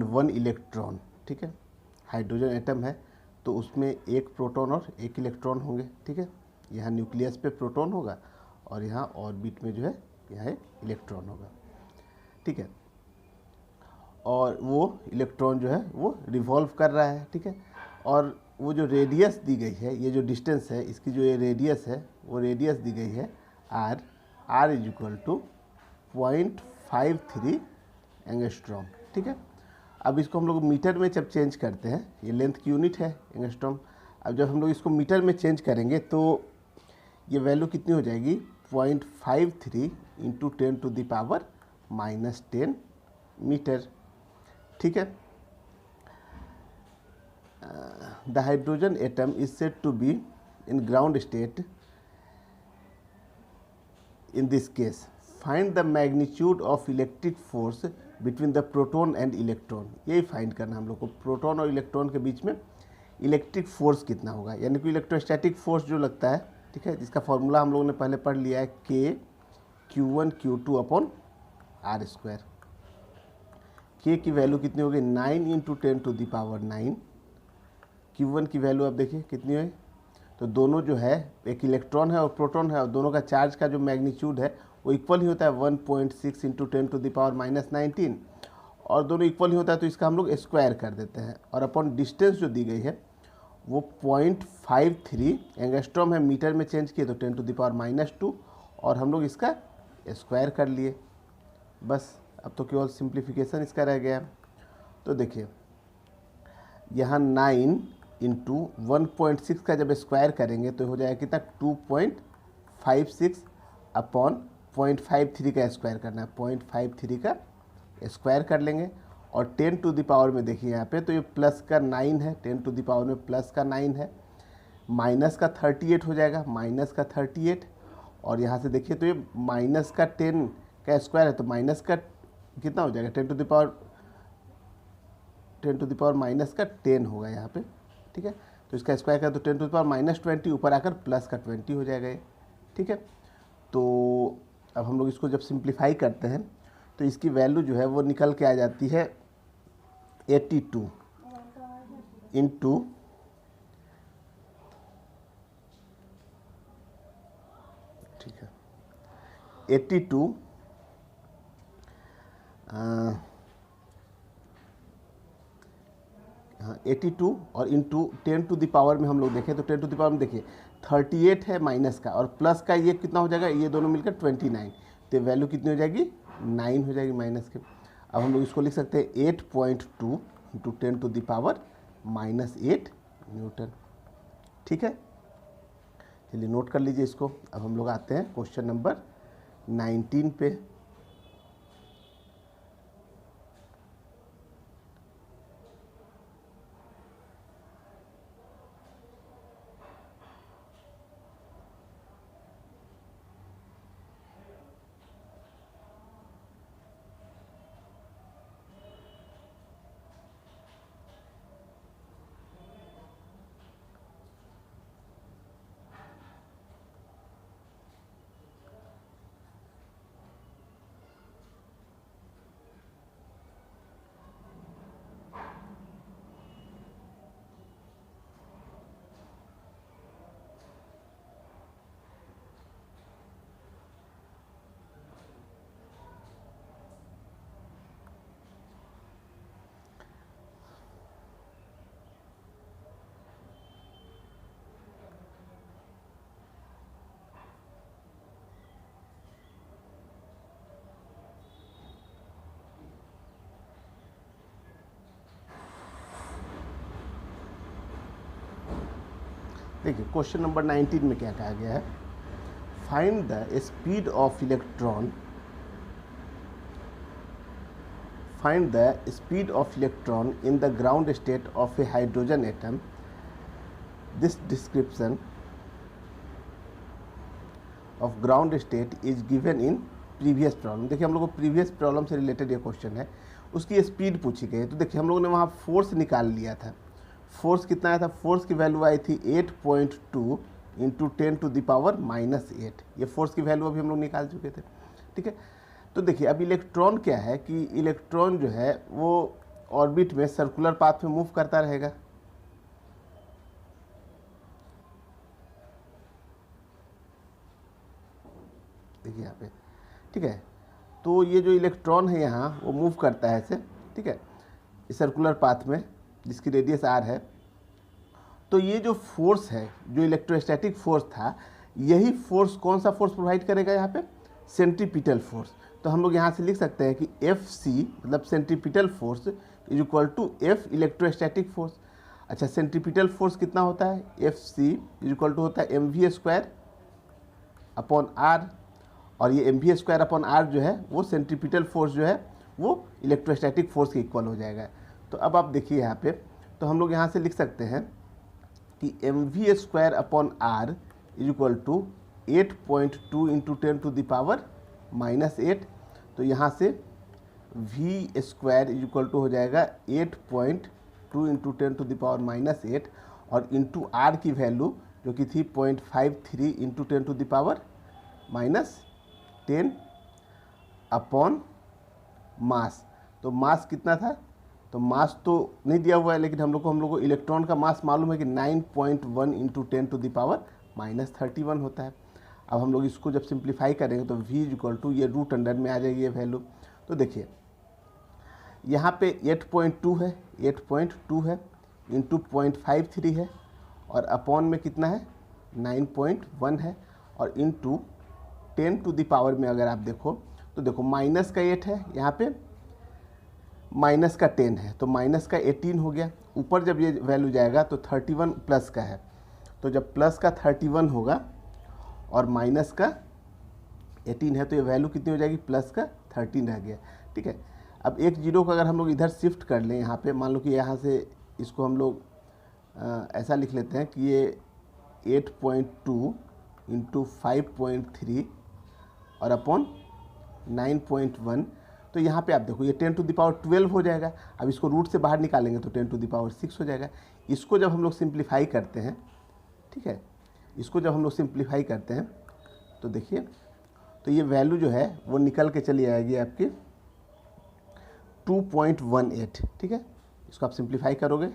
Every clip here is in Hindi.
1 इलेक्ट्रॉन, ठीक है। हाइड्रोजन एटम है तो उसमें एक प्रोटॉन और एक इलेक्ट्रॉन होंगे, ठीक है। यहाँ न्यूक्लियस पे प्रोटॉन होगा और यहाँ ऑर्बिट में जो है यहाँ एक इलेक्ट्रॉन होगा, ठीक है। और वो इलेक्ट्रॉन जो है वो रिवॉल्व कर रहा है, ठीक है। और वो जो रेडियस दी गई है, ये जो डिस्टेंस है, इसकी जो ये रेडियस है वो रेडियस दी गई है r is equal to 0.53 angstrom, ठीक है। अब इसको हम लोग मीटर में जब चेंज करते हैं, ये लेंथ की यूनिट है एंगस्ट्रॉम। अब जब हम लोग इसको मीटर में चेंज करेंगे तो ये वैल्यू कितनी हो जाएगी, 0.53 इंटू 10⁻⁻10 मीटर, ठीक है। The hydrogen atom is said to be in ground state in this case. Find the magnitude of electric force between the proton and electron. यही फाइंड करना हम लोग को, प्रोटॉन और इलेक्ट्रॉन के बीच में इलेक्ट्रिक फोर्स कितना होगा, यानी कि इलेक्ट्रोस्टैटिक फोर्स जो लगता है, ठीक है, जिसका फॉर्मूला हम लोगों ने पहले पढ़ लिया है, K Q1 Q2 upon R square. K की वैल्यू कितनी होगी, 9 इंटू 10⁻⁹। Q1 की वैल्यू आप देखिए कितनी है, तो दोनों जो है, एक इलेक्ट्रॉन है और प्रोटॉन है, और दोनों का चार्ज का जो मैग्नीट्यूड है वो इक्वल ही होता है 1.6 इंटू 10⁻⁻19, और दोनों इक्वल ही होता है तो इसका हम लोग स्क्वायर कर देते हैं। और अपॉन डिस्टेंस जो दी गई है वो 0.53 एंगस्ट्रॉम है, मीटर में चेंज किए तो 10⁻⁻2, और हम लोग इसका स्क्वायर कर लिए। बस अब तो केवल सिंप्लीफिकेशन इसका रह गया। तो देखिए यहाँ 9 इंटू 1.6 का जब स्क्वायर करेंगे तो हो जाएगा कितना, 2.56 अपॉन 0.53 का स्क्वायर करना है, 0.53 का स्क्वायर कर लेंगे। और 10 टू द पावर में देखिए यहाँ पे तो ये प्लस का 9 है, 10 टू द पावर में प्लस का 9 है, माइनस का 38 हो जाएगा, माइनस का 38। और यहाँ से देखिए तो ये माइनस का 10 का स्क्वायर है तो माइनस का कितना हो जाएगा, 10 टू द पावर माइनस का 10 होगा यहाँ पे, ठीक है। तो इसका स्क्वायर करें तो 10 टू द पावर -20, ऊपर आकर प्लस का 20 हो जाएगा ये, ठीक है। तो अब हम लोग इसको जब सिंप्लीफाई करते हैं तो इसकी वैल्यू जो है वो निकल के आ जाती है 82 इंटू, ठीक है, 82 82 और इंटू 10 टू द पावर में हम लोग देखें तो 10 टू द पावर में देखिए 38 है माइनस का, और प्लस का ये कितना हो जाएगा, ये दोनों मिलकर 29, तो वैल्यू कितनी हो जाएगी, 9 हो जाएगी माइनस के। अब हम लोग इसको लिख सकते हैं 8.2 into 10 to the power -8 newton, ठीक है। चलिए नोट कर लीजिए इसको। अब हम लोग आते हैं क्वेश्चन नंबर 19 पे। देखिए क्वेश्चन नंबर 19 में क्या कहा गया है, find the speed of electron, find the speed of electron in the ground state of A hydrogen atom. This description of ground state is given in previous problem. देखिए हम लोग को प्रीवियस प्रॉब्लम से रिलेटेड ये क्वेश्चन है, उसकी स्पीड पूछी गई है। तो देखिए हम लोगों ने वहाँ फोर्स निकाल लिया था, फोर्स कितना आया था, फोर्स की वैल्यू आई थी 8.2 इंटू 10 टू द पावर -8, ये फोर्स की वैल्यू अभी हम लोग निकाल चुके थे, ठीक है। तो देखिए अब इलेक्ट्रॉन क्या है कि इलेक्ट्रॉन जो है वो ऑर्बिट में सर्कुलर पाथ में मूव करता रहेगा। देखिए यहाँ पे, ठीक है। तो ये जो इलेक्ट्रॉन है यहाँ वो मूव करता है ऐसे, ठीक है, इस सर्कुलर पाथ में जिसकी रेडियस r है। तो ये जो फोर्स है, जो इलेक्ट्रोस्टैटिक फोर्स था, यही फोर्स कौन सा फोर्स प्रोवाइड करेगा यहाँ पे? Centripetal force. तो हम लोग यहाँ से लिख सकते हैं कि Fc मतलब centripetal force is equal to F electrostatic force. अच्छा, सेंट्रीपिटल फोर्स कितना होता है? Fc इज इक्वल टू होता है mv² अपॉन r, और ये mv² अपॉन r जो है वो सेंट्रीपिटल फोर्स जो है वो इलेक्ट्रोस्टैटिक फोर्स के इक्वल हो जाएगा। तो अब आप देखिए यहाँ पे, तो हम लोग यहाँ से लिख सकते हैं कि mv² upon r is equal to 8.2 into 10 to the power -8। तो यहाँ से v² इज इक्वल टू हो जाएगा 8.2 इंटू 10 टू द पावर -8, और इंटू r की वैल्यू जो कि थी 0.53 into 10 to the power -10 upon mass. तो मास कितना था? तो मास तो नहीं दिया हुआ है, लेकिन हम लोग को इलेक्ट्रॉन का मास मालूम है कि 9.1 इंटू 10 टू द पावर -31 होता है। अब हम लोग इसको जब सिंप्लीफाई करेंगे तो v इक्वल टू ये रूट अंडर में आ जाएगी ये वैल्यू। तो देखिए यहाँ पे 8.2 है, 8.2 है इंटू 0.53 है, और अपॉन में कितना है? 9.1 है, और इंटू 10 टू द पावर में अगर आप देखो तो देखो माइनस का 8 है, यहाँ पे माइनस का 10 है, तो माइनस का 18 हो गया। ऊपर जब ये वैल्यू जाएगा तो 31 प्लस का है, तो जब प्लस का 31 होगा और माइनस का 18 है तो ये वैल्यू कितनी हो जाएगी? प्लस का 13 रह गया, ठीक है। अब एक जीरो को अगर हम लोग इधर शिफ्ट कर लें, यहाँ पे मान लो कि यहाँ से इसको हम लोग ऐसा लिख लेते हैं कि ये 8.2 इंटू 5.3 और अपॉन 9.1। तो यहाँ पे आप देखो ये 10 टू द पावर 12 हो जाएगा। अब इसको रूट से बाहर निकालेंगे तो 10 टू द पावर 6 हो जाएगा। इसको जब हम लोग सिंप्लीफाई करते हैं, ठीक है, इसको जब हम लोग सिंप्लीफाई करते हैं तो देखिए, तो ये वैल्यू जो है वो निकल के चली आएगी आपकी 2.18, ठीक है। इसको आप सिंप्लीफाई करोगे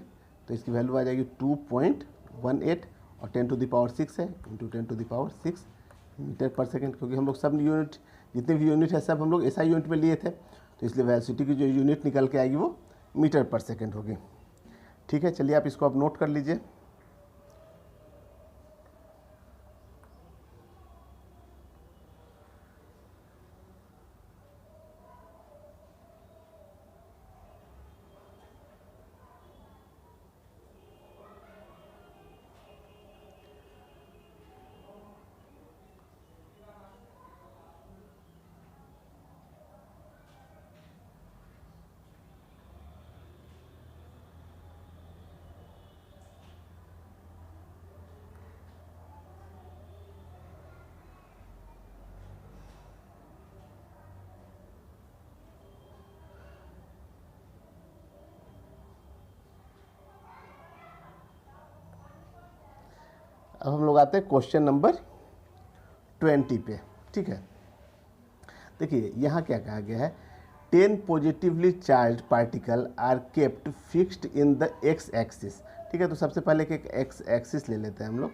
तो इसकी वैल्यू आ जाएगी 2.18, और 10 टू द पावर 6 है into 10 to the power 6 metre पर सेकेंड, क्योंकि हम लोग सब यूनिट, जितने भी यूनिट है सब हम लोग SI यूनिट में लिए थे, तो इसलिए वेलोसिटी की जो यूनिट निकल के आएगी वो मीटर पर सेकेंड होगी, ठीक है। चलिए आप इसको आप नोट कर लीजिए। अब हम लोग आते हैं क्वेश्चन नंबर 20 पे, ठीक है। देखिए यहाँ क्या कहा गया है, 10 positively charge particle are kept fixed in the x axis, ठीक है। तो सबसे पहले एक x एक्सिस ले लेते हैं हम लोग,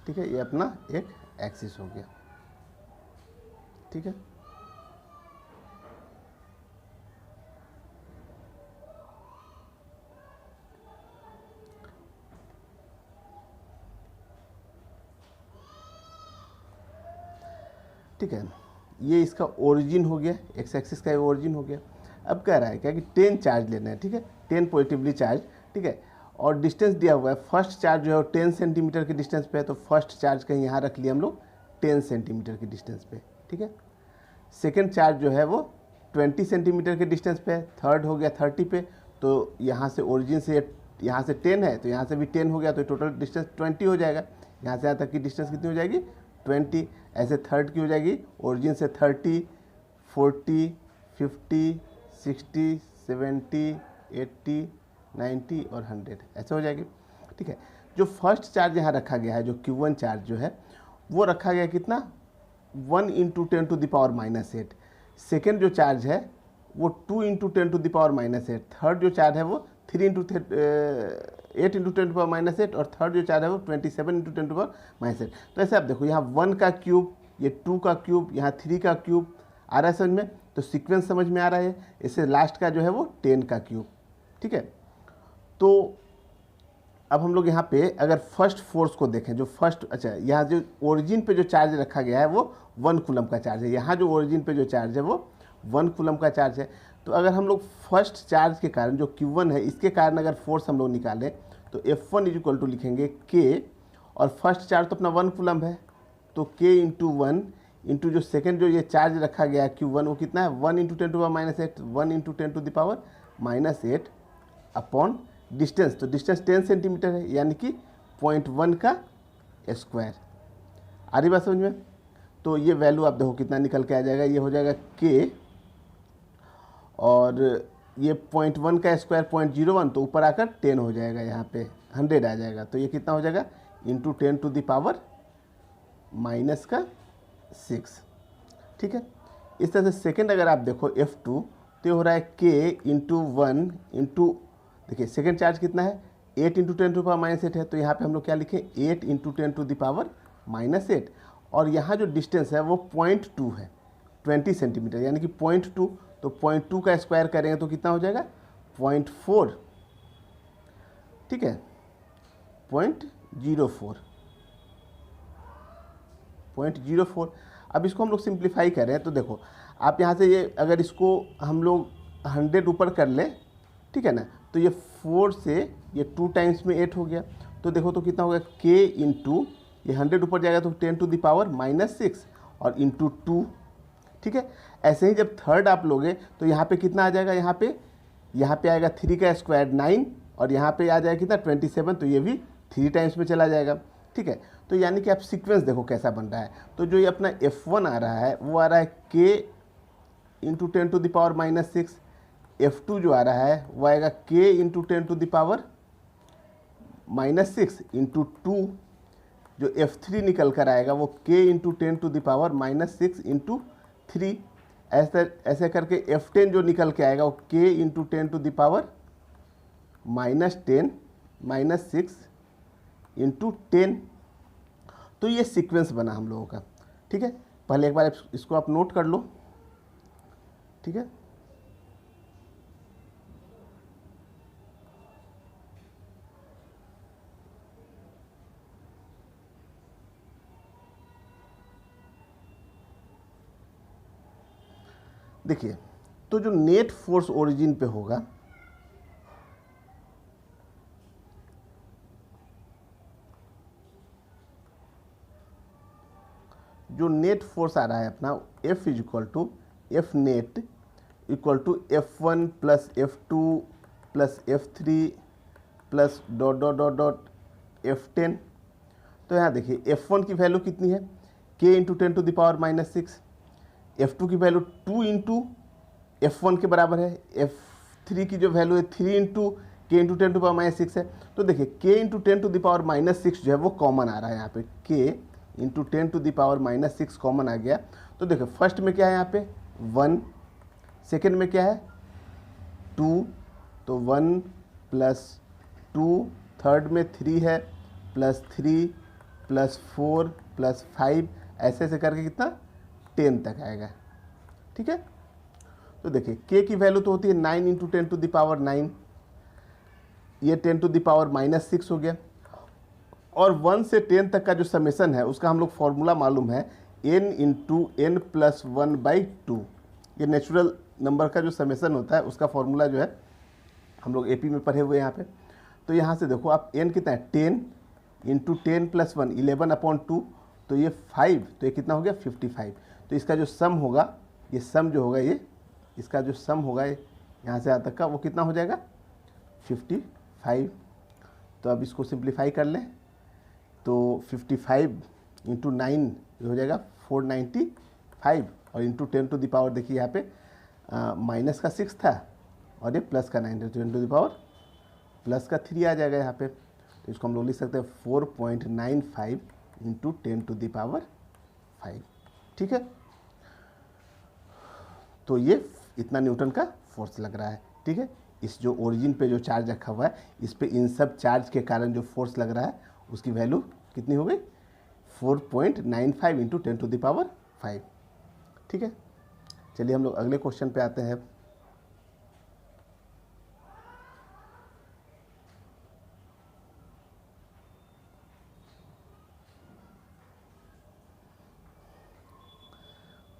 ठीक है, ये अपना एक एक्सिस हो गया, ठीक है। ठीक है, ये इसका ओरिजिन हो गया, एक्स एक्सिस का ओरिजिन हो गया। अब कह रहा है क्या कि 10 चार्ज लेना है, ठीक है, 10 पॉजिटिवली चार्ज, ठीक है, और डिस्टेंस दिया हुआ है। फर्स्ट चार्ज जो है वो 10 सेंटीमीटर के डिस्टेंस पे है, तो फर्स्ट चार्ज कहीं यहाँ रख लिया हम लोग 10 सेंटीमीटर के डिस्टेंस पे, ठीक है। सेकेंड चार्ज जो है वो 20 सेंटीमीटर के डिस्टेंस पे है। थर्ड हो गया 30 पे, तो यहाँ से ओरिजिन से यहाँ से 10 है तो यहाँ से भी 10 हो गया, तो टोटल डिस्टेंस 20 हो जाएगा। यहाँ से यहाँ तक की डिस्टेंस कितनी हो जाएगी? 20। ऐसे थर्ड की हो जाएगी ओरिजिन से 30, 40, 50, 60, 70, 80, 90 और 100 ऐसे हो जाएगी, ठीक है। जो फर्स्ट चार्ज यहाँ रखा गया है, जो Q1 चार्ज जो है वो रखा गया कितना? 1 × 10⁻⁻⁸। सेकेंड जो चार्ज है वो 2 इंटू 10⁻⁻8, थर्ड जो चार्ज है वो 3 इंटू 8 इंटू 10⁻⁸ और थर्ड जो चार्ज है वो 27 इंटू 10⁻⁻8। तो ऐसे आप देखो यहाँ 1 का क्यूब, ये 2 का क्यूब, यहाँ 3 का क्यूब आ रहा है समझ में, तो सीक्वेंस समझ में आ रहा है। इससे लास्ट का जो है वो 10 का क्यूब, ठीक है। तो अब हम लोग यहाँ पे अगर फर्स्ट फोर्स को देखें, जो फर्स्ट, अच्छा यहाँ जो ओरिजिन पे जो चार्ज रखा गया है वो 1 कूलम का चार्ज है, यहाँ जो ओरिजिन पे जो चार्ज है वो 1 कूलम का चार्ज है। तो अगर हम लोग फर्स्ट चार्ज के कारण जो Q1 है इसके कारण अगर फोर्स हम लोग निकालें तो F1 इज इक्वल टू लिखेंगे K, और फर्स्ट चार्ज तो अपना 1 कूलम है, तो K इंटू 1 इंटू जो सेकेंड जो ये चार्ज रखा गया है Q1 वो कितना है 1 इंटू 10⁻⁸, 1 इंटू 10⁻⁻8 अपॉन डिस्टेंस, तो डिस्टेंस 10 सेंटीमीटर है, यानी कि 0.1 का स्क्वायर। आ रही बात समझ में। तो ये वैल्यू आप देखो कितना निकल के आ जाएगा, ये हो जाएगा K, और ये 0.1 का स्क्वायर 0.01, तो ऊपर आकर 10 हो जाएगा, यहाँ पे 100 आ जाएगा, तो ये कितना हो जाएगा इंटू 10⁻⁻6, ठीक है। इस तरह से सेकेंड अगर आप देखो F2, तो ये हो रहा है K इंटू 1 इंटू, देखिए सेकेंड चार्ज कितना है 8 इंटू 10⁻⁸ है, तो यहाँ पे हम लोग क्या लिखें 8 इंटू 10⁻⁸, और यहाँ जो डिस्टेंस है वो 0.2 है, 20 सेंटीमीटर, यानी कि 0.2, तो 0.2 का स्क्वायर करेंगे तो कितना हो जाएगा 0.4, ठीक है, 0.04। अब इसको हम लोग सिंप्लीफाई कर रहे हैं, तो देखो आप यहाँ से ये अगर इसको हम लोग 100 ऊपर कर ले, ठीक है ना, तो ये 4 से ये 2 टाइम्स में 8 हो गया, तो देखो तो कितना हो गया K इंटू, ये 100 ऊपर जाएगा तो 10⁻⁻6 और इंटू 2, ठीक है। ऐसे ही जब थर्ड आप लोगे तो यहाँ पे कितना आ जाएगा, यहाँ पे आएगा 3 का स्क्वायर 9, और यहाँ पे आ जाएगा कितना 27, तो ये भी 3 टाइम्स में चला जाएगा, ठीक है। तो यानी कि आप सीक्वेंस देखो कैसा बन रहा है। तो जो ये अपना F1 आ रहा है वो आ रहा है K इंटू 10⁻⁻6, F2 जो आ रहा है वो आएगा K इंटू 10⁻⁻6 इंटू 2, जो F3 निकल कर आएगा वो K इंटू 10⁻⁻6 इंटू 3, ऐसे करके F10 जो निकल के आएगा वो K इंटू 10⁻⁻6 इंटू 10। तो ये सीक्वेंस बना हम लोगों का, ठीक है। पहले एक बार इसको आप नोट कर लो, ठीक है। देखिए, तो जो नेट फोर्स ओरिजिन पे होगा, जो नेट फोर्स आ रहा है अपना F is equal to F net equal to F1 plus F2 plus F3 plus dot dot dot dot F10। तो यहाँ देखिए F1 की वैल्यू कितनी है K इंटू 10⁻⁻6, F2 की वैल्यू 2 इंटू F1 के बराबर है, F3 की जो वैल्यू है 3 इंटू K इंटू 10⁻6 है। तो देखिए K इंटू 10⁻6 जो है वो कॉमन आ रहा है, यहाँ पे K इंटू 10⁻6 कॉमन आ गया। तो देखिए फर्स्ट में क्या है यहाँ पे 1, सेकेंड में क्या है 2, तो 1 प्लस 2, थर्ड में 3 है प्लस 3 प्लस 4 प्लस 5, ऐसे ऐसे करके कितना 10 तक आएगा, ठीक है। तो देखिए K की वैल्यू तो होती है 9 इंटू 10⁻9, ये 10⁻6 हो गया, और 1 से 10 तक का जो समेसन है उसका हम लोग फॉर्मूला मालूम है n इंटू n प्लस 1/2। ये नेचुरल नंबर का जो समेसन होता है उसका फॉर्मूला जो है हम लोग AP में पढ़े हुए हैं यहाँ पे। तो यहाँ से देखो आप n कितना है 10 इंटू 10 प्लस 1 11/2, तो ये 5, तो ये कितना हो गया 55। तो इसका जो सम होगा, ये सम जो होगा, ये इसका जो सम होगा यहाँ से यहाँ तक का वो कितना हो जाएगा 55। तो अब इसको सिंप्लीफाई कर लें तो 55 इंटू 9 हो जाएगा 495, और इंटू 10⁻, देखिए यहाँ पे माइनस का 6 था और ये प्लस का 9, तो 10⁻, प्लस का 3 आ जाएगा यहाँ पे। तो इसको हम लोग लिख सकते हैं 4.95 इंटू 10⁵, ठीक है। तो ये इतना न्यूटन का फोर्स लग रहा है। ठीक है, इस जो ओरिजिन पे जो चार्ज रखा हुआ है इस पे इन सब चार्ज के कारण जो फोर्स लग रहा है उसकी वैल्यू कितनी हो गई 4.95 इंटू 10⁵। ठीक है, चलिए हम लोग अगले क्वेश्चन पे आते हैं।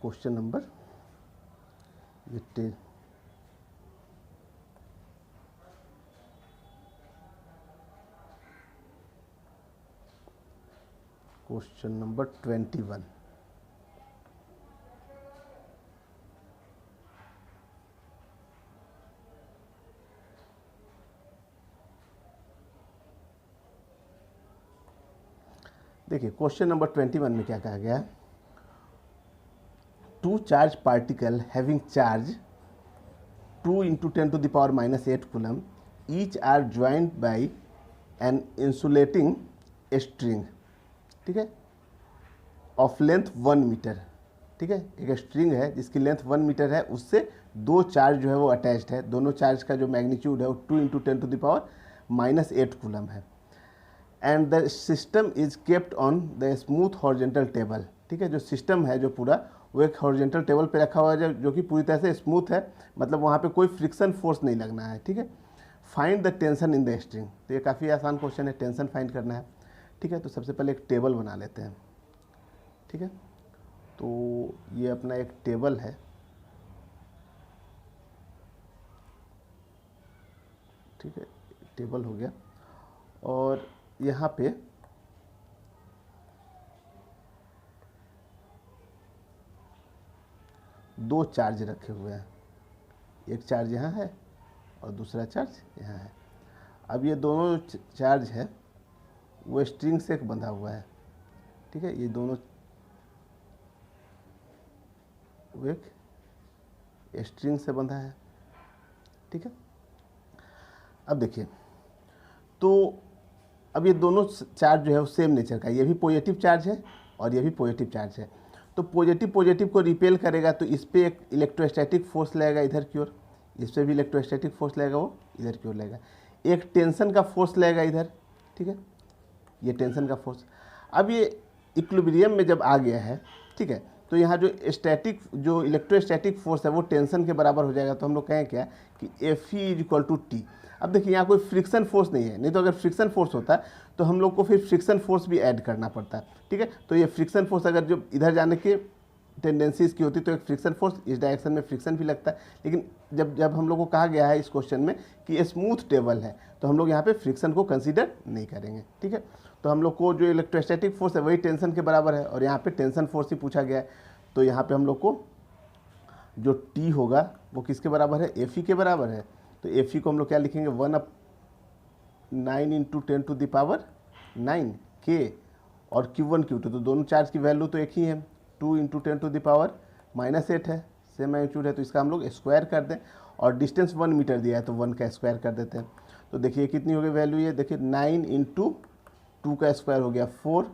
Question number question number 21। देखिए क्वेश्चन नंबर 21 में क्या कहा गया है, two charge particle having charge 2 into 10⁻⁻8 coulomb each are joint by an insulating string. ठीक है, ऑफ लेंथ 1 मीटर। ठीक है, एक स्ट्रिंग है जिसकी लेंथ 1 मीटर है, उससे दो चार्ज जो है वो अटैच्ड है, दोनों चार्ज का जो मैग्नीट्यूड है वो 2 इंटू 10⁻⁻8 कूलम है। And the system is kept on the smooth horizontal table. ठीक है, जो सिस्टम है जो पूरा वो एक हॉरिजेंटल टेबल पे रखा हुआ है जो कि पूरी तरह से स्मूथ है, मतलब वहाँ पे कोई फ्रिक्शन फोर्स नहीं लगना है। ठीक है, find the tension in the string. तो ये काफ़ी आसान क्वेश्चन है, टेंशन फाइंड करना है। ठीक है, तो सबसे पहले एक टेबल बना लेते हैं। ठीक है, तो ये अपना एक टेबल है। ठीक है, टेबल हो गया और यहाँ पे दो चार्ज रखे हुए हैं, एक चार्ज यहाँ है और दूसरा चार्ज यहाँ है। अब ये दोनों चार्ज है वो स्ट्रिंग से बंधा हुआ है। ठीक है, ये दोनों वो एक स्ट्रिंग से बंधा है। ठीक है, अब देखिए तो अब ये दोनों चार्ज जो है वो सेम नेचर का, ये भी पॉजिटिव चार्ज है और ये भी पॉजिटिव चार्ज है। तो पॉजिटिव पॉजिटिव को रिपेल करेगा तो इस पर एक इलेक्ट्रोस्टैटिक फोर्स लगेगा इधर की ओर, इस पर भी इलेक्ट्रोस्टैटिक फोर्स लगेगा वो इधर की ओर लगेगा, एक टेंशन का फोर्स लगेगा इधर। ठीक है, ये टेंशन का फोर्स। अब ये इक्विलिब्रियम में जब आ गया है, ठीक है, तो यहाँ जो इलेक्ट्रोस्टैटिक फोर्स है वो टेंशन के बराबर हो जाएगा। तो हम लोग कहें क्या कि F E is equal to T. अब देखिए यहाँ कोई फ्रिक्शन फोर्स नहीं है, नहीं तो अगर फ्रिक्शन फोर्स होता तो हम लोग को फिर फ्रिक्शन फोर्स भी ऐड करना पड़ता। ठीक है, तो ये फ्रिक्शन फोर्स अगर जो इधर जाने के टेंडेंसीज की होती तो एक फ्रिक्शन फोर्स इस डायरेक्शन में फ्रिक्शन भी लगता है। लेकिन जब हम लोग को कहा गया है इस क्वेश्चन में कि ये स्मूथ टेबल है तो हम लोग यहाँ पे फ्रिक्शन को कंसीडर नहीं करेंगे। ठीक है, तो हम लोग को जो इलेक्ट्रोस्टैटिक फोर्स है वही टेंशन के बराबर है और यहाँ पे टेंशन फोर्स ही पूछा गया है। तो यहाँ पे हम लोग को जो टी होगा वो किसके बराबर है, एफ ई के बराबर है। तो एफ ई को हम लोग क्या लिखेंगे 1/9 इंटू 10⁻9 के और Q1 Q2, तो दोनों चार्ज की वैल्यू तो एक ही है, 2 इंटू 10⁻⁻8 है, सेम मैग्नीट्यूड है, तो इसका हम लोग स्क्वायर कर दें और डिस्टेंस 1 मीटर दिया है तो 1 का स्क्वायर कर देते हैं। तो देखिए कितनी हो गई वैल्यू, ये देखिए 9 इंटू 2 का स्क्वायर हो गया 4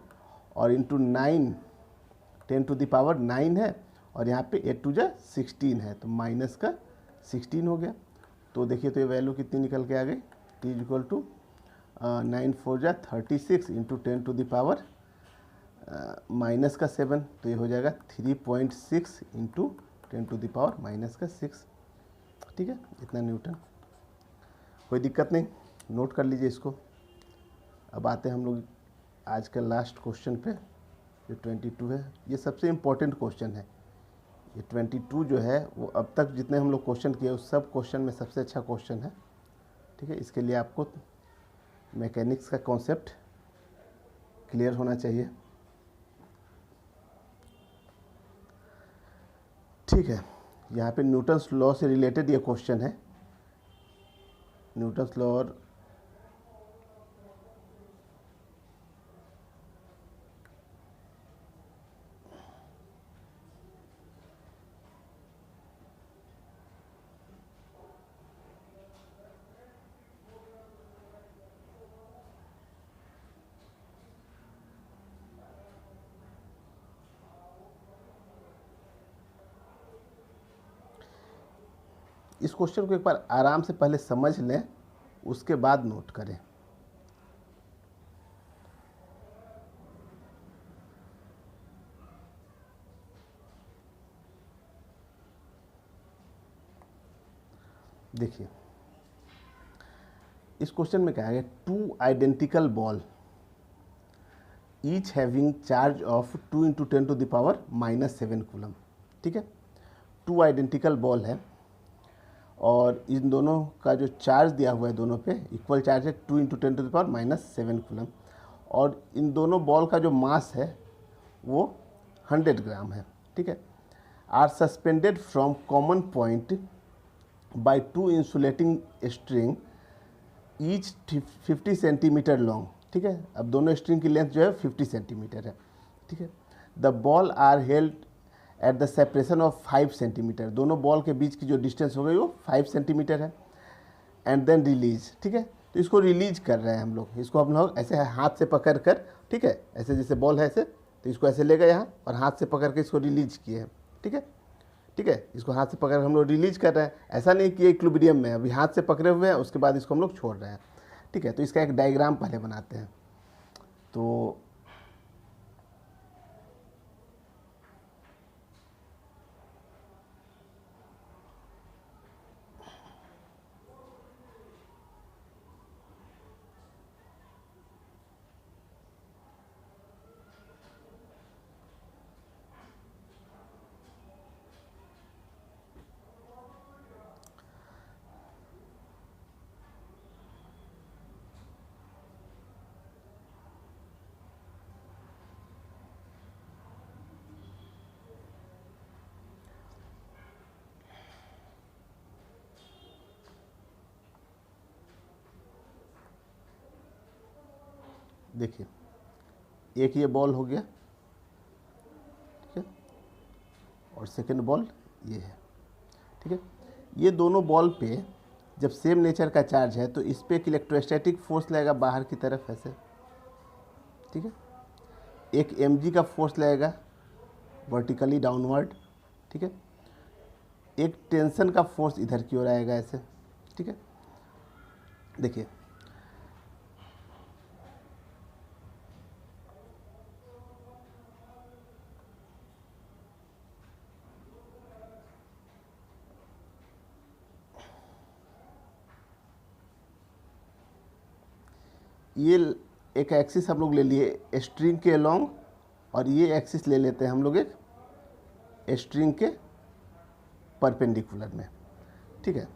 और इंटू 9 10⁻9 है और यहाँ पे 8 × 16 है तो माइनस का 16 हो गया। तो देखिए तो ये वैल्यू कितनी निकल के आ गई, T is equal to 9 4 36 into 10⁻⁻7 तो ये हो जाएगा 3.6 इंटू 10⁻⁻6। ठीक है, इतना न्यूटन, कोई दिक्कत नहीं, नोट कर लीजिए इसको। अब आते हैं हम लोग आज का लास्ट क्वेश्चन पे जो 22 है। ये सबसे इम्पोर्टेंट क्वेश्चन है। ये 22 जो है वो अब तक जितने हम लोग क्वेश्चन किए उस सब क्वेश्चन में सबसे अच्छा क्वेश्चन है। ठीक है, इसके लिए आपको मैकेनिक्स का कॉन्सेप्ट क्लियर होना चाहिए। ठीक है, यहाँ पे न्यूटन्स लॉ से रिलेटेड ये क्वेश्चन है। न्यूटन्स लॉ और इस क्वेश्चन को एक बार आराम से पहले समझ लें, उसके बाद नोट करें। देखिए इस क्वेश्चन में क्या है, two identical ball each having charge of 2 into 10 to the power -7 coulomb. ठीक है, टू आइडेंटिकल बॉल है और इन दोनों का जो चार्ज दिया हुआ है दोनों पे इक्वल चार्ज है, 2 into 10 to the power -7 coulomb, और इन दोनों बॉल का जो मास है वो 100 ग्राम है। ठीक है, are suspended from common point by two insulating string each 50 centimetre long. ठीक है, अब दोनों स्ट्रिंग की लेंथ जो है 50 सेंटीमीटर है। ठीक है, the ball are held at the separation of 5 centimetre, दोनों बॉल के बीच की जो डिस्टेंस हो गई वो 5 सेंटीमीटर है। And then release. ठीक है, तो इसको रिलीज कर रहे हैं हम लोग, इसको हम लोग ऐसे हाथ से पकड़ कर, ठीक है, ऐसे जैसे बॉल है ऐसे, तो इसको ऐसे ले गए यहाँ और हाथ से पकड़ के इसको रिलीज किए हैं। ठीक है, ठीक है, इसको हाथ से पकड़ हम लोग रिलीज कर रहे हैं, ऐसा नहीं कि इक्विलिब्रियम में अभी हाथ से पकड़े हुए हैं, उसके बाद इसको हम लोग छोड़ रहे हैं। ठीक है, तो इसका एक डायग्राम पहले बनाते हैं। तो देखिए एक ये बॉल हो गया, ठीक है, और सेकंड बॉल ये है। ठीक है, ये दोनों बॉल पे जब सेम नेचर का चार्ज है तो इस पर एक इलेक्ट्रोस्टैटिक फोर्स लगेगा बाहर की तरफ ऐसे। ठीक है, एक mg का फोर्स लगेगा वर्टिकली डाउनवर्ड। ठीक है, एक टेंशन का फोर्स इधर की ओर आएगा ऐसे। ठीक है, देखिए ये एक एक्सिस हम लोग ले लिए स्ट्रिंग के अलोंग, और ये एक्सिस ले लेते हैं हम लोग एक स्ट्रिंग के परपेंडिकुलर में। ठीक है,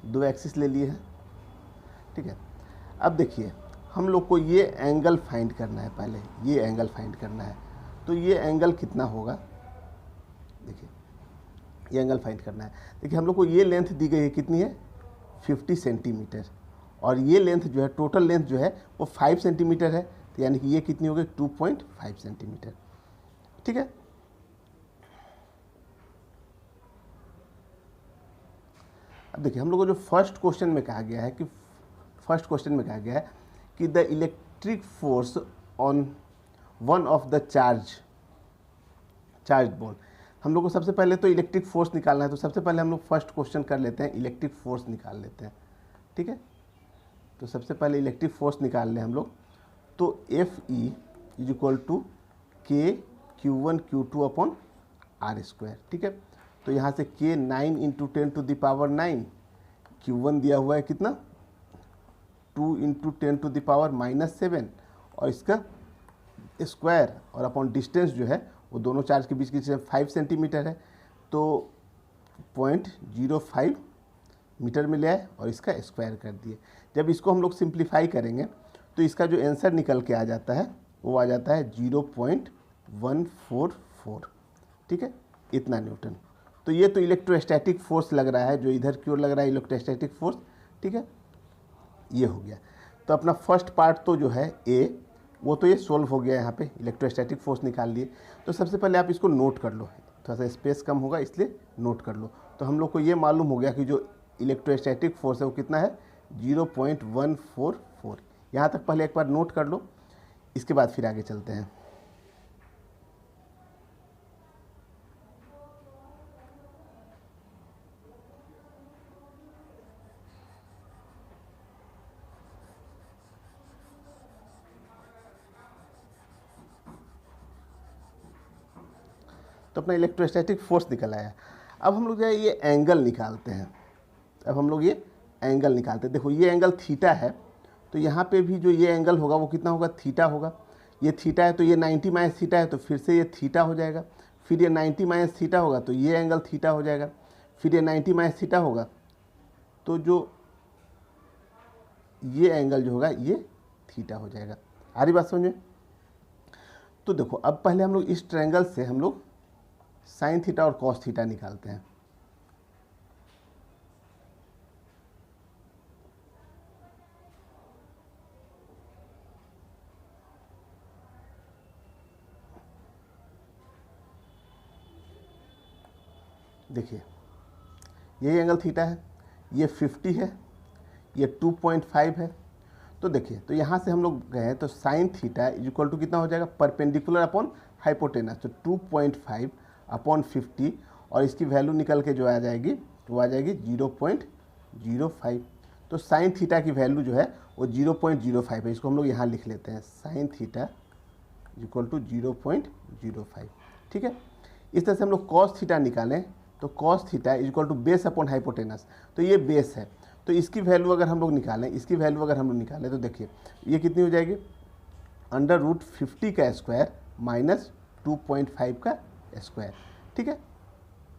दो एक्सिस ले लिए हैं। ठीक है, अब देखिए हम लोग को ये एंगल फाइंड करना है, पहले ये एंगल फाइंड करना है। तो ये एंगल कितना होगा, देखिए ये एंगल फाइंड करना है। देखिए हम लोग को ये लेंथ दी गई है, कितनी है 50 सेंटीमीटर, और ये लेंथ जो है टोटल लेंथ जो है वो 5 सेंटीमीटर है, तो यानी कि ये कितनी हो गई 2.5 सेंटीमीटर। ठीक है, अब देखिए हम लोग को जो फर्स्ट क्वेश्चन में कहा गया है कि the electric force on one of the charge ball. हम लोग को सबसे पहले तो इलेक्ट्रिक फोर्स निकालना है, तो सबसे पहले हम लोग फर्स्ट क्वेश्चन कर लेते हैं, इलेक्ट्रिक फोर्स निकाल लेते हैं। ठीक है, तो सबसे पहले इलेक्ट्रिक फोर्स निकाल लें हम लोग। तो F E is equal to K Q1 Q2 upon are square. ठीक है, तो यहाँ से के 9 into 10 to the power 9, Q1 दिया हुआ है कितना 2 इंटू 10 टू द पावर -7, और इसका स्क्वायर और अपॉन डिस्टेंस जो है वो दोनों चार्ज के बीच की डिस्टेंस 5 सेंटीमीटर है, तो 0.05 मीटर में ले आए और इसका स्क्वायर कर दिए। जब इसको हम लोग सिंप्लीफाई करेंगे तो इसका जो आंसर निकल के आ जाता है वो आ जाता है 0.144। ठीक है, इतना न्यूटन। तो ये तो इलेक्ट्रोस्टैटिक फोर्स लग रहा है, जो इधर की ओर लग रहा है इलेक्ट्रोस्टैटिक फोर्स। ठीक है, ये हो गया। तो अपना फर्स्ट पार्ट तो जो है ए, वो तो ये सोल्व हो गया, यहाँ पे इलेक्ट्रोस्टैटिक फोर्स निकाल लिए। तो सबसे पहले आप इसको नोट कर लो, थोड़ा सा स्पेस कम होगा इसलिए नोट कर लो। तो हम लोग को ये मालूम हो गया कि जो इलेक्ट्रोस्टैटिक फोर्स है वो कितना है 0.144। यहाँ तक पहले एक बार नोट कर लो, इसके बाद फिर आगे चलते हैं। तो अपना इलेक्ट्रोस्टैटिक फोर्स निकल आया। अब हम लोग जो है ये एंगल निकालते हैं। अब हम लोग ये एंगल निकालते हैं। देखो ये एंगल थीटा है, तो यहाँ पे भी जो ये एंगल होगा वो कितना होगा, थीटा होगा। ये थीटा है तो ये 90 माइनस थीटा है, तो फिर से ये थीटा हो जाएगा। फिर ये 90 माइनस थीटा होगा तो ये एंगल थीटा हो जाएगा। फिर ये 90 माइनस थीटा होगा तो जो ये एंगल जो होगा ये थीटा हो जाएगा। आ रही बात समझ में? तो देखो अब पहले हम लोग इस ट्रायंगल से हम लोग साइन थीटा और कॉस थीटा निकालते हैं। देखिए ये एंगल थीटा है, ये 50 है, ये 2.5 है। तो देखिए तो यहाँ से हम लोग गए तो sine theta is equal to कितना हो जाएगा, परपेंडिकुलर अपॉन हाइपोटेनस, तो 2.5 अपॉन 50 और इसकी वैल्यू निकल के जो आ जाएगी वो आ जाएगी 0.05। तो साइन थीटा की वैल्यू जो है वो 0.05 है। इसको हम लोग यहाँ लिख लेते हैं, sine theta is equal to 0.05। ठीक है, इस तरह से हम लोग कॉस थीटा निकालें तो cos theta is equal to base upon hypotenuse, तो ये बेस है। तो इसकी वैल्यू अगर हम लोग निकालें, इसकी वैल्यू अगर हम लोग निकालें तो देखिए ये कितनी हो जाएगी, √50 का स्क्वायर माइनस 2.5 का स्क्वायर। ठीक है,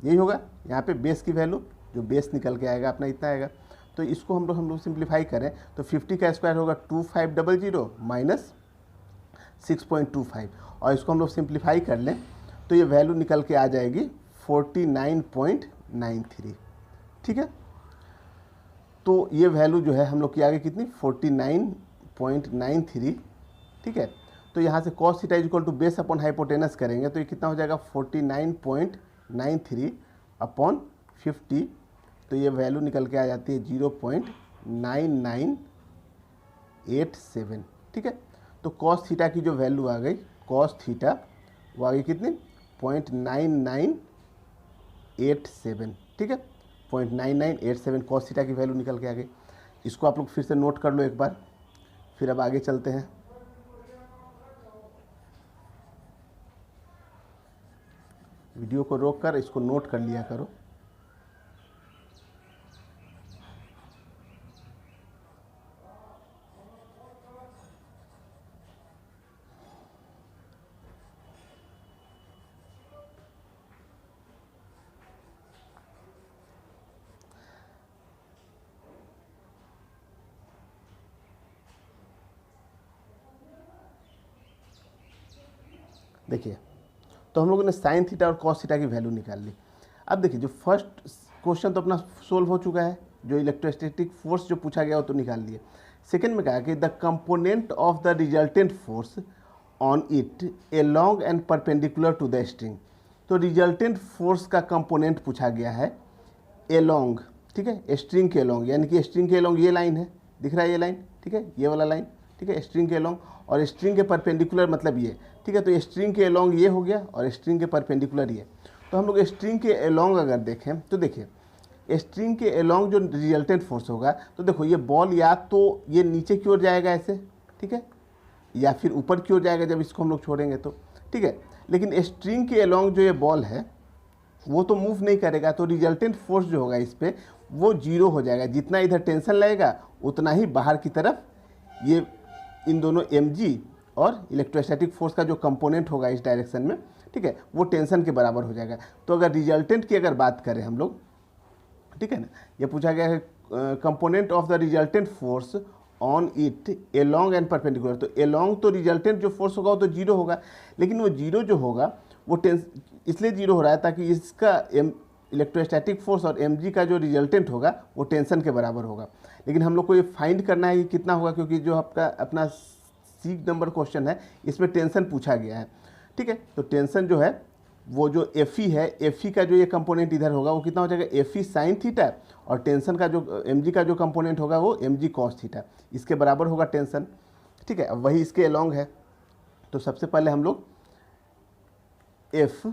यही होगा यहाँ पे बेस की वैल्यू, जो बेस निकल के आएगा अपना इतना आएगा। तो इसको हम लोग सिंप्लीफाई करें तो 50 का स्क्वायर होगा 2500 माइनस 6.25 और इसको हम लोग सिंप्लीफाई कर लें तो ये वैल्यू निकल के आ जाएगी 49.93। ठीक है, तो ये वैल्यू जो है हम लोग की आगे कितनी, 49.93। ठीक है, तो यहाँ से cos theta is equal to base upon hypotenuse करेंगे तो ये कितना हो जाएगा 49.93 अपॉन 50, तो ये वैल्यू निकल के आ जाती है 0.9987। ठीक है, तो कॉस थीटा की जो वैल्यू आ गई, कॉस थीटा वो आ गई कितनी, 0.9987। ठीक है, 0.9987 कॉस थीटा की वैल्यू निकल के आ गई। इसको आप लोग फिर से नोट कर लो एक बार, फिर अब आगे चलते हैं। वीडियो को रोक कर इसको नोट कर लिया करो। देखिए तो हम लोगों ने साइन थीटा और कॉस थीटा की वैल्यू निकाल ली। अब देखिए जो फर्स्ट क्वेश्चन तो अपना सोल्व हो चुका है, जो इलेक्ट्रोस्टैटिक फोर्स जो पूछा गया वो तो निकाल लिए। सेकंड में कहा कि the component of the resultant force on it along and perpendicular to the string. तो रिजल्टेंट फोर्स का कंपोनेंट पूछा गया है एलोंग, ठीक है, स्ट्रिंग के एलोंग, यानी कि स्ट्रिंग के एलोंग ये लाइन है, दिख रहा है ये लाइन, ठीक है, ये वाला लाइन, ठीक है, स्ट्रिंग के एलोंग, और स्ट्रिंग के परपेंडिकुलर मतलब ये, ठीक है। तो स्ट्रिंग के एलोंग ये हो गया और स्ट्रिंग के परपेंडिकुलर ये। तो हम लोग स्ट्रिंग के एलोंग अगर देखें तो देखिए स्ट्रिंग के एलोंग जो रिजल्टेंट फोर्स होगा, तो देखो ये बॉल या तो ये नीचे की ओर जाएगा ऐसे, ठीक है, या फिर ऊपर की ओर जाएगा जब इसको हम लोग छोड़ेंगे तो, ठीक है। लेकिन स्ट्रिंग के एलोंग जो ये बॉल है वो तो मूव नहीं करेगा, तो रिजल्टेंट फोर्स जो होगा इस पर वो जीरो हो जाएगा। जितना इधर टेंशन लगेगा उतना ही बाहर की तरफ ये इन दोनों mg और इलेक्ट्रोस्टैटिक फोर्स का जो कंपोनेंट होगा इस डायरेक्शन में, ठीक है, वो टेंशन के बराबर हो जाएगा। तो अगर रिजल्टेंट की अगर बात करें हम लोग, ठीक है ना, ये पूछा गया है component of the resultant force on it along and perpendicular. तो एलोंग तो रिजल्टेंट जो फोर्स होगा वो तो जीरो होगा, लेकिन वो जीरो जो होगा वो इसलिए जीरो हो रहा है ताकि इसका इलेक्ट्रोस्टैटिक फोर्स और mg का जो रिजल्टेंट होगा वो टेंशन के बराबर होगा। लेकिन हम लोग को ये फाइंड करना है कि कितना होगा, क्योंकि जो आपका अपना सी नंबर क्वेश्चन है इसमें टेंशन पूछा गया है, ठीक है। तो टेंशन जो है वो जो Fe है, Fe का जो ये कंपोनेंट इधर होगा वो कितना हो जाएगा, Fe साइन थीटा, और टेंशन का जो mg का जो कंपोनेंट होगा वो mg कॉस थीटा, इसके बराबर होगा टेंशन, ठीक है। अब वही इसके एलोंग है, तो सबसे पहले हम लोग F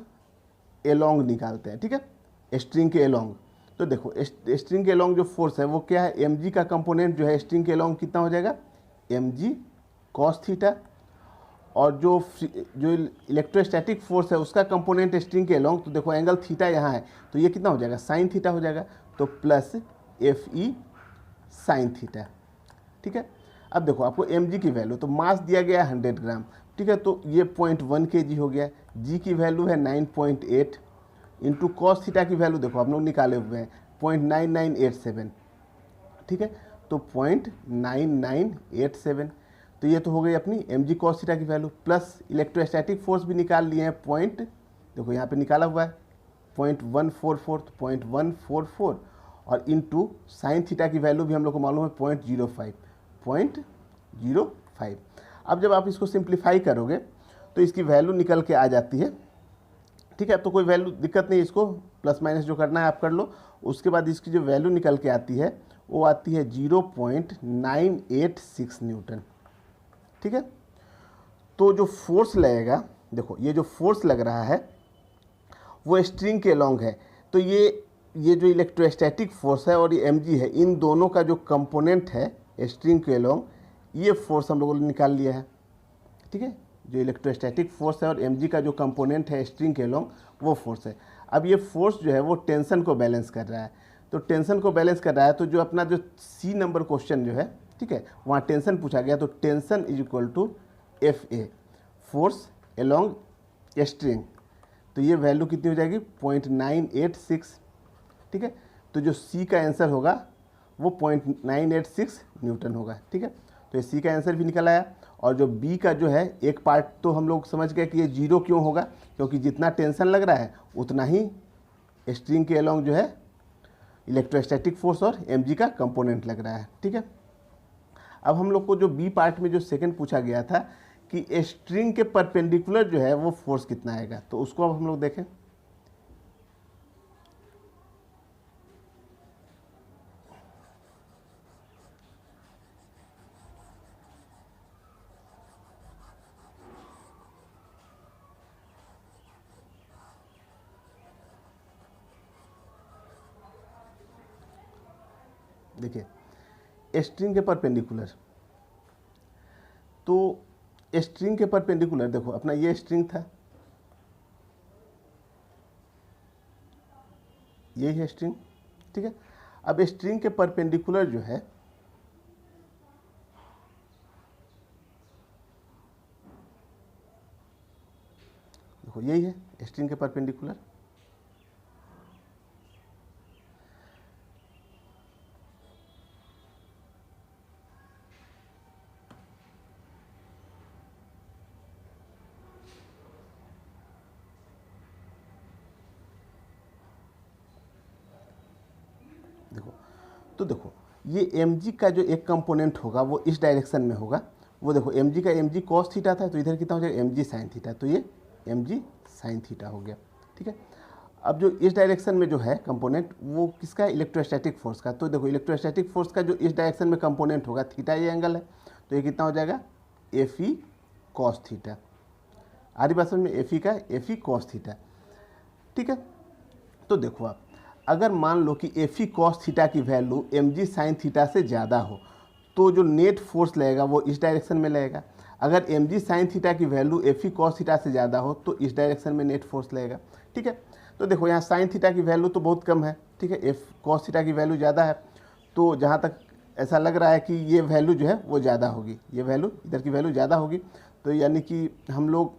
एलोंग निकालते हैं, ठीक है, स्ट्रिंग के एलोंग। तो देखो स्ट्रिंग के एलोंग जो फोर्स है वो क्या है, mg का कंपोनेंट जो है स्ट्रिंग के एलोंग कितना हो जाएगा, mg कॉस थीटा, और जो इलेक्ट्रोस्टैटिक फोर्स है उसका कंपोनेंट स्ट्रिंग के अलोंग, तो देखो एंगल थीटा यहाँ है तो ये कितना हो जाएगा, साइन थीटा हो जाएगा, तो plus F E sine theta. ठीक है, अब देखो आपको mg की वैल्यू, तो मास दिया गया है 100 ग्राम, ठीक है, तो ये 0.1 kg हो गया। g की वैल्यू है 9.8 इंटू कॉस थीटा की वैल्यू देखो आप लोग निकाले हुए हैं 0.9987, ठीक है, तो 0.9987, तो ये तो हो गई अपनी mg कॉस थीटा की वैल्यू, प्लस इलेक्ट्रोस्टैटिक फोर्स भी निकाल लिए हैं पॉइंट, देखो यहाँ पे निकाला हुआ है 0.144, तो 0.144 और इंटू साइन थीटा की वैल्यू भी हम लोग को मालूम है 0.05। अब जब आप इसको सिंप्लीफाई करोगे तो इसकी वैल्यू निकल के आ जाती है, ठीक है, तो कोई वैल्यू दिक्कत नहीं, इसको प्लस माइनस जो करना है आप कर लो। उसके बाद इसकी जो वैल्यू निकल के आती है वो आती है 0.986 न्यूटन। ठीक है, तो जो फोर्स लगेगा, देखो ये जो फोर्स लग रहा है वो स्ट्रिंग के अलोंग है, तो ये जो इलेक्ट्रोस्टैटिक फोर्स है और ये mg है, इन दोनों का जो कंपोनेंट है स्ट्रिंग के अलोंग, ये फोर्स हम लोगों ने निकाल लिया है। ठीक है, जो इलेक्ट्रोस्टैटिक फोर्स है और mg का जो कंपोनेंट है स्ट्रिंग के अलोंग, वो फोर्स है। अब ये फोर्स जो है वो टेंशन को बैलेंस कर रहा है, तो टेंशन को बैलेंस कर रहा है, तो जो अपना जो सी नंबर क्वेश्चन जो है, ठीक है, वहाँ टेंशन पूछा गया, तो tension is equal to F A, force along string, तो ये वैल्यू कितनी हो जाएगी 0.986। ठीक है, तो जो सी का आंसर होगा वो 0.986 न्यूटन होगा। ठीक है, तो ये सी का आंसर भी निकल आया। और जो बी का जो है एक पार्ट तो हम लोग समझ गए कि ये जीरो क्यों होगा, क्योंकि जितना टेंशन लग रहा है उतना ही स्ट्रिंग के अलोंग जो है इलेक्ट्रोस्टैटिक फोर्स और mg का कंपोनेंट लग रहा है। ठीक है, अब हम लोग को जो बी पार्ट में जो सेकंड पूछा गया था कि स्ट्रिंग के परपेंडिकुलर जो है वो फोर्स कितना आएगा, तो उसको अब हम लोग देखें। देखिए स्ट्रिंग के परपेंडिकुलर, तो स्ट्रिंग के परपेंडिकुलर देखो अपना ये स्ट्रिंग था, यही है स्ट्रिंग। ठीक है, अब स्ट्रिंग के परपेंडिकुलर जो है, देखो यही है स्ट्रिंग के परपेंडिकुलर, देखो, तो देखो ये mg का जो एक कंपोनेंट होगा वो इस डायरेक्शन में होगा, वो देखो mg का mg cos थीटा था, तो इधर कितना हो जाएगा mg sin थीटा, तो ये mg sin थीटा हो गया। ठीक है, अब जो इस डायरेक्शन में जो है कंपोनेंट वो किसका है, इलेक्ट्रोस्टैटिक फोर्स का, तो देखो इलेक्ट्रोस्टैटिक फोर्स का जो इस डायरेक्शन में कंपोनेंट होगा थीटा ये एंगल है, तो ये कितना हो जाएगा एफ ई कॉस थीटा, आधी भाषा में एफ ई का एफ ई कॉस थीटा। ठीक है, तो देखो आप अगर मान लो कि एफ ई कॉस थीटा की वैल्यू mg साइन थीटा से ज़्यादा हो तो जो नेट फोर्स लगेगा वो इस डायरेक्शन में लगेगा, अगर mg साइन थीटा की value F E cos theta से ज़्यादा हो तो इस डायरेक्शन में नेट फोर्स लगेगा। ठीक है, तो देखो यहाँ साइन थीटा की वैल्यू तो बहुत कम है, ठीक है, एफ कॉस थीटा की वैल्यू ज़्यादा है, तो जहाँ तक ऐसा लग रहा है कि ये वैल्यू जो है वो ज़्यादा होगी, ये वैल्यू इधर की वैल्यू ज़्यादा होगी, तो यानी कि हम लोग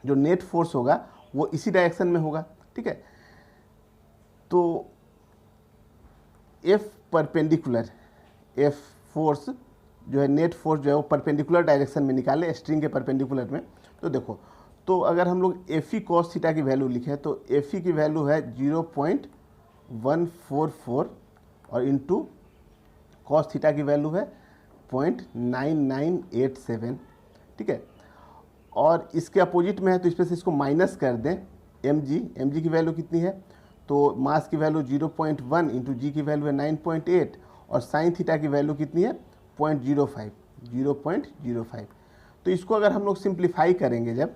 जो नेट फोर्स होगा वो इसी डायरेक्शन में होगा। ठीक है, तो एफ परपेंडिकुलर, एफ फोर्स जो है नेट फोर्स जो है वो परपेंडिकुलर डायरेक्शन में निकाले स्ट्रिंग के परपेंडिकुलर में, तो देखो, तो अगर हम लोग एफ ई कॉस थीटा की वैल्यू लिखें तो एफ ई की वैल्यू है 0.144 और इंटू कॉस थीटा की वैल्यू है 0.9987। ठीक है, और इसके अपोजिट में है तो इसमें से इसको माइनस कर दें, mg की वैल्यू कितनी है, तो मास की वैल्यू 0.1 इंटू जी की वैल्यू है 9.8 और साइन थीटा की वैल्यू कितनी है 0.05। तो इसको अगर हम लोग सिंप्लीफाई करेंगे जब,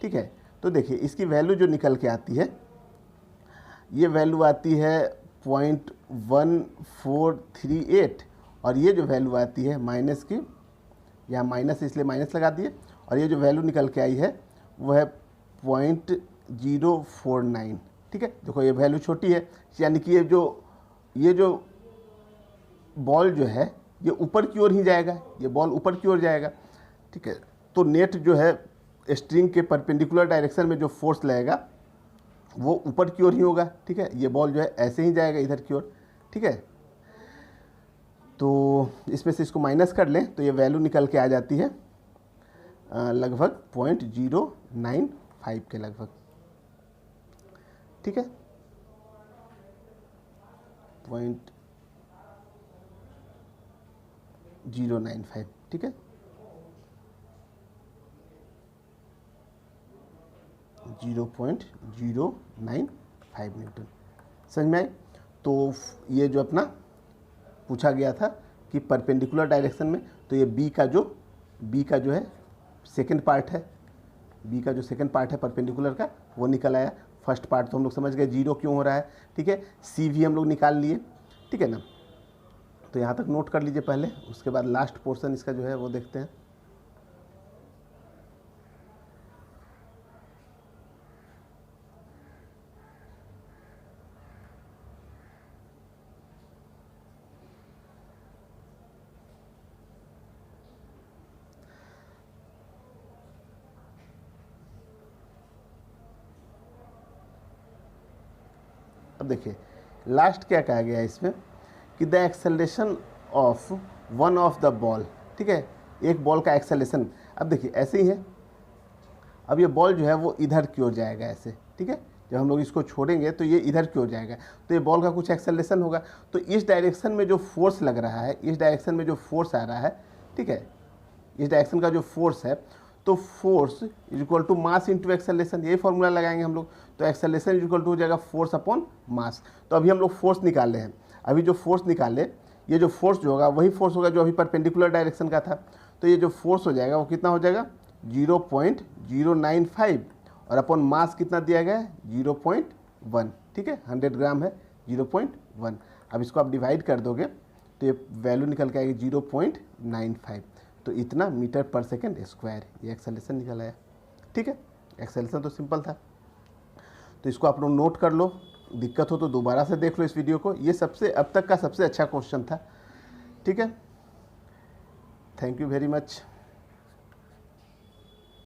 ठीक है, तो देखिए इसकी वैल्यू जो निकल के आती है, ये वैल्यू आती है 0.1438 और ये जो वैल्यू आती है माइनस की, यहाँ माइनस इसलिए माइनस लगा दिए, और ये जो वैल्यू निकल के आई है वो है 0.049। ठीक है, देखो ये वैल्यू छोटी है, यानी कि ये जो बॉल जो है ये ऊपर की ओर ही जाएगा, ये बॉल ऊपर की ओर जाएगा। ठीक है, तो नेट जो है स्ट्रिंग के परपेंडिकुलर डायरेक्शन में जो फोर्स लगेगा वो ऊपर की ओर ही होगा। ठीक है, ये बॉल जो है ऐसे ही जाएगा इधर की ओर। ठीक है, तो इसमें से इसको माइनस कर लें तो ये वैल्यू निकल के आ जाती है लगभग 0.095 के लगभग। ठीक है, 0.095। ठीक है, 0.095 न्यूटन। समझ में आए? तो ये जो अपना पूछा गया था कि परपेंडिकुलर डायरेक्शन में, तो ये बी का जो है सेकंड पार्ट है, बी का जो सेकंड पार्ट है परपेंडिकुलर का वो निकल आया। फर्स्ट पार्ट तो हम लोग समझ गए जीरो क्यों हो रहा है। ठीक है, सी भी हम लोग निकाल लिए। ठीक है ना, तो यहाँ तक नोट कर लीजिए पहले, उसके बाद लास्ट पोर्शन इसका जो है वो देखते हैं। अब देखिए लास्ट क्या कहा गया है इसमें कि the acceleration of one of the ball. ठीक है, एक बॉल का एक्सेलरेशन, अब देखिए ऐसे ही है, अब ये बॉल जो है वो इधर की ओर जाएगा ऐसे। ठीक है, जब हम लोग इसको छोड़ेंगे तो ये इधर की ओर जाएगा, तो ये बॉल का कुछ एक्सेलरेशन होगा। तो इस डायरेक्शन में जो फोर्स लग रहा है, इस डायरेक्शन में जो फोर्स आ रहा है, ठीक है, इस डायरेक्शन का जो फोर्स है, तो force is equal to mass into acceleration, यही फॉर्मूला लगाएंगे हम लोग। तो एक्सेलरेशन इज इक्वल टू हो जाएगा फोर्स अपॉन मास। तो अभी हम लोग फोर्स निकाल रहे हैं, अभी जो फोर्स निकाले, ये जो फोर्स जो होगा वही फोर्स होगा जो अभी परपेंडिकुलर डायरेक्शन का था। तो ये जो फोर्स हो जाएगा वो कितना हो जाएगा 0.095 और अपॉन मास कितना दिया गया है 0.1। ठीक है, 100 ग्राम है 0.1। अब इसको आप डिवाइड कर दोगे तो ये वैल्यू निकल के आएगी 0.95, तो इतना मीटर पर सेकेंड स्क्वायर, ये एक्सेलरेशन निकल आया। ठीक है, एक्सेलरेशन तो सिंपल था, तो इसको आप लोग नोट कर लो, दिक्कत हो तो दोबारा से देख लो इस वीडियो को। ये सबसे अब तक का सबसे अच्छा क्वेश्चन था। ठीक है, थैंक यू वेरी मच।